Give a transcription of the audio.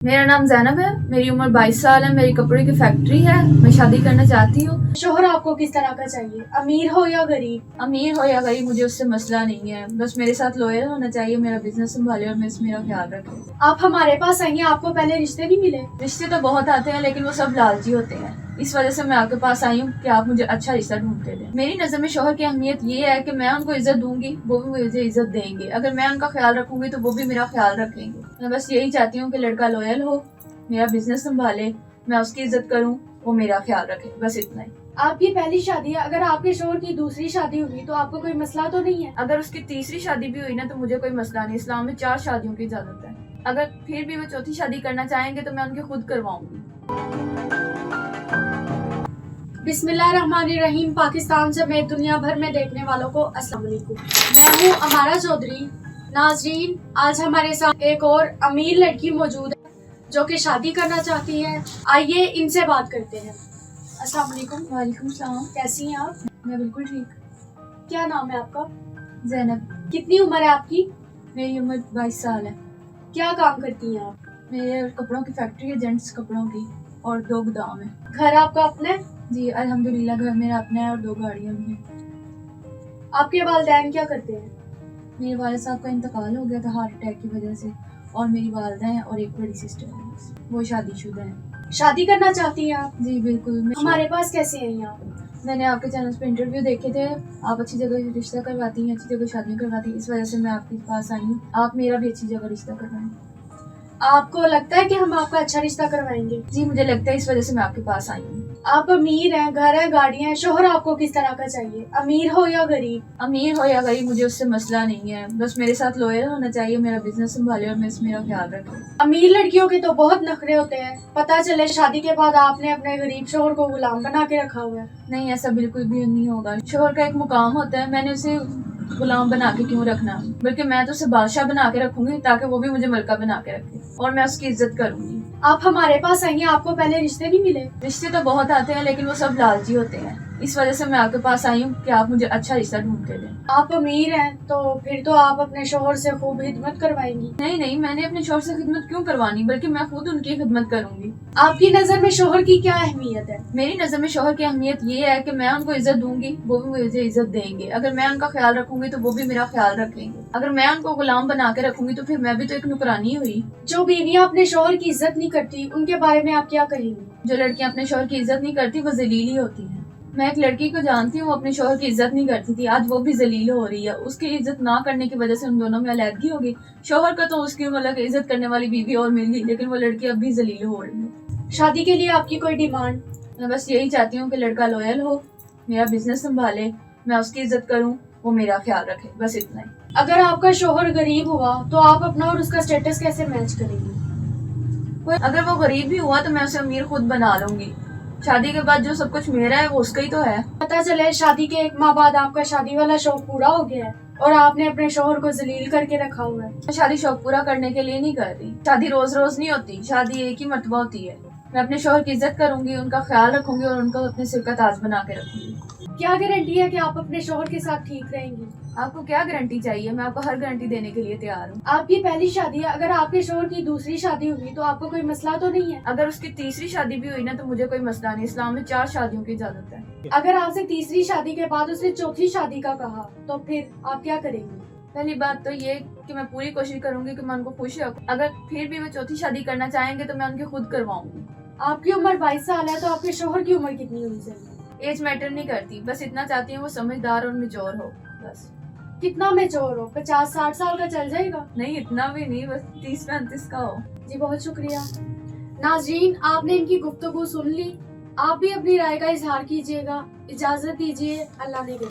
मेरा नाम जैनब है, मेरी उम्र 22 साल है, मेरी कपड़े की फैक्ट्री है, मैं शादी करना चाहती हूँ। शोहर आपको किस तरह का चाहिए, अमीर हो या गरीब? अमीर हो या गरीब मुझे उससे मसला नहीं है, बस मेरे साथ लॉयल होना चाहिए, मेरा बिजनेस संभाले और मेरा ख्याल रखे। आप हमारे पास आएंगे, आपको पहले रिश्ते नहीं मिले? रिश्ते तो बहुत आते हैं लेकिन वो सब लालची होते हैं, इस वजह से मैं आपके पास आई हूँ कि आप मुझे अच्छा रिश्ता ढूंढ के दें। मेरी नज़र में शोहर की अहमियत ये है कि मैं उनको इज्जत दूंगी, वो भी मुझे इज्जत देंगे। अगर मैं उनका ख्याल रखूंगी तो वो भी मेरा ख्याल रखेंगे। मैं बस यही चाहती हूँ कि लड़का लॉयल हो, मेरा बिजनेस संभाले, मैं उसकी इज्जत करूँ, वो मेरा ख्याल रखे, बस इतना ही। आपकी पहली शादी है, अगर आपके शोहर की दूसरी शादी हुई तो आपको कोई मसला तो नहीं है? अगर उसकी तीसरी शादी भी हुई ना तो मुझे कोई मसला नहीं, इस्लाम में 4 शादियों की इजाजत है। अगर फिर भी वो चौथी शादी करना चाहेंगे तो मैं उनकी खुद करवाऊंगी। बिस्मिल्लाहिर्रहमानिर्रहीम। पाकिस्तान समेत दुनिया भर में देखने वालों को अस्सलाम वालेकुम। मैं हूँ अमारा चौधरी। नाजरीन, आज हमारे साथ एक और अमीर लड़की मौजूद है जो कि शादी करना चाहती है। आइए इनसे बात करते हैं। अस्सलाम वालेकुम। वालेकुम सलाम। कैसी हैं आप? मैं बिल्कुल ठीक। क्या नाम है आपका? जैनब। कितनी उम्र है आपकी? मेरी उम्र 22 साल है। क्या काम करती हैं आप? मेरे कपड़ों की फैक्ट्री है, जेंट्स कपड़ों की, और 2 गोदाम है। घर आपका अपना है? जी अल्हम्दुलिल्लाह, घर मेरा अपना है और 2 गाड़ियाँ भी हैं। आपके वालिदैन क्या करते हैं? मेरे वालिद साहब का इंतकाल हो गया था हार्ट अटैक की वजह से, और मेरी वालदा है और एक बड़ी सिस्टर है, बस वो शादीशुदा है। शादी करना चाहती हैं आप? जी बिल्कुल। हमारे पास कैसे आई आप? मैंने आपके चैनल पे इंटरव्यू देखे थे, आप अच्छी जगह रिश्ता करवाती हैं, अच्छी जगह शादी करवाती हैं, इस वजह से मैं आपके पास आई हूँ। आप मेरा भी अच्छी जगह रिश्ता करवाएं। आपको लगता है कि हम आपका अच्छा रिश्ता करवाएंगे? जी मुझे लगता है, इस वजह से मैं आपके पास आई हूँ। आप अमीर हैं, घर है, गाड़ियाँ हैं, शोहर आपको किस तरह का चाहिए, अमीर हो या गरीब? अमीर हो या गरीब मुझे उससे मसला नहीं है, बस मेरे साथ लॉयल होना चाहिए, मेरा बिजनेस संभाले और मेरा ख्याल रखे। अमीर लड़कियों के तो बहुत नखरे होते हैं, पता चले शादी के बाद आपने अपने गरीब शोहर को गुलाम बना के रखा हुआ है। नहीं, ऐसा बिल्कुल भी नहीं होगा। शोहर का एक मुकाम होता है, मैंने उसे गुलाम बना के क्यों रखना, बल्कि मैं तो उसे बादशाह बना के रखूंगी ताकि वो भी मुझे मलका बना के रखे, और मैं उसकी इज्जत करूंगी। आप हमारे पास आएंगे, आपको पहले रिश्ते नहीं मिले? रिश्ते तो बहुत आते हैं लेकिन वो सब लालची होते हैं, इस वजह से मैं आपके पास आई हूँ कि आप मुझे अच्छा रिश्ता ढूंढ के दें। आप अमीर हैं तो फिर तो आप अपने शोहर से खूब खिदमत करवाएंगी। नहीं, मैंने अपने शोहर से खिदमत क्यों करवानी, बल्कि मैं खुद उनकी खिदमत करूंगी। आपकी नजर में शोहर की क्या अहमियत है? मेरी नज़र में शोहर की अहमियत ये है कि मैं उनको इज्जत दूंगी, वो भी मुझे इज्जत देंगे। अगर मैं उनका ख्याल रखूंगी तो वो भी मेरा ख्याल रखेंगे। अगर मैं उनको गुलाम बना के रखूंगी तो फिर मैं भी तो एक नुकरानी हुई। जो बीवियां अपने शोहर की इज्जत नहीं करती उनके बारे में आप क्या कहेंगी? जो लड़कियां अपने शोहर की इज्जत नहीं करती वो जलीली होती हैं। मैं एक लड़की को जानती हूँ, अपने शोहर की इज्जत नहीं करती थी, आज वो भी जलील हो रही है। उसकी इज्जत ना करने की वजह से उन दोनों में अलहदगी होगी। शोहर का तो उसकी मतलब इज्जत करने वाली बीवी और मिल गई, लेकिन वो लड़की अब भी जलील हो रही है। शादी के लिए आपकी कोई डिमांड? मैं बस यही चाहती हूँ कि लड़का लॉयल हो, मेरा बिजनेस संभाले, मैं उसकी इज्जत करूँ, वो मेरा ख्याल रखे, बस इतना ही। अगर आपका शोहर गरीब हुआ तो आप अपना और उसका स्टेटस कैसे मैच करेंगी? अगर वो गरीब भी हुआ तो मैं उसे अमीर खुद बना लूंगी। शादी के बाद जो सब कुछ मेरा है वो उसका ही तो है। पता चले शादी के 1 माह बाद आपका शादी वाला शौक पूरा हो गया है और आपने अपने शोहर को जलील करके रखा हुआ है। मैं शादी शौक पूरा करने के लिए नहीं कर रही, शादी रोज रोज नहीं होती, शादी एक ही मर्तबा होती है। मैं अपने शोहर की इज्जत करूंगी, उनका ख्याल रखूंगी और उनको अपने सिर का ताज बना के रखूंगी। क्या गारंटी है कि आप अपने शोहर के साथ ठीक रहेंगी? आपको क्या गारंटी चाहिए, मैं आपको हर गारंटी देने के लिए तैयार हूँ। आपकी पहली शादी है, अगर आपके शोहर की दूसरी शादी हुई तो आपको कोई मसला तो नहीं है? अगर उसकी तीसरी शादी भी हुई ना तो मुझे कोई मसला नहीं, इस्लाम में 4 शादियों की इजाजत है। अगर आपसे तीसरी शादी के बाद उसने चौथी शादी का कहा तो फिर आप क्या करेंगी? पहली बात तो ये कि मैं पूरी कोशिश करूंगी कि मैं उनको खुश रखूं। अगर फिर भी वो चौथी शादी करना चाहेंगे तो मैं उनकी खुद करवाऊंगी। आपकी उम्र 22 साल है तो आपके शोहर की उम्र कितनी होनी चाहिए? एज मैटर नहीं करती, बस इतना चाहती हूँ वो समझदार और मेच्योर हो, बस। कितना मेच्योर हो? 50-60 साल का चल जाएगा? नहीं, इतना भी नहीं, बस 30-35 का हो। जी बहुत शुक्रिया। नाजरीन, आपने इनकी गुफ्तगू सुन ली, आप भी अपनी राय का इजहार कीजिएगा। इजाजत दीजिए, अल्लाह ने के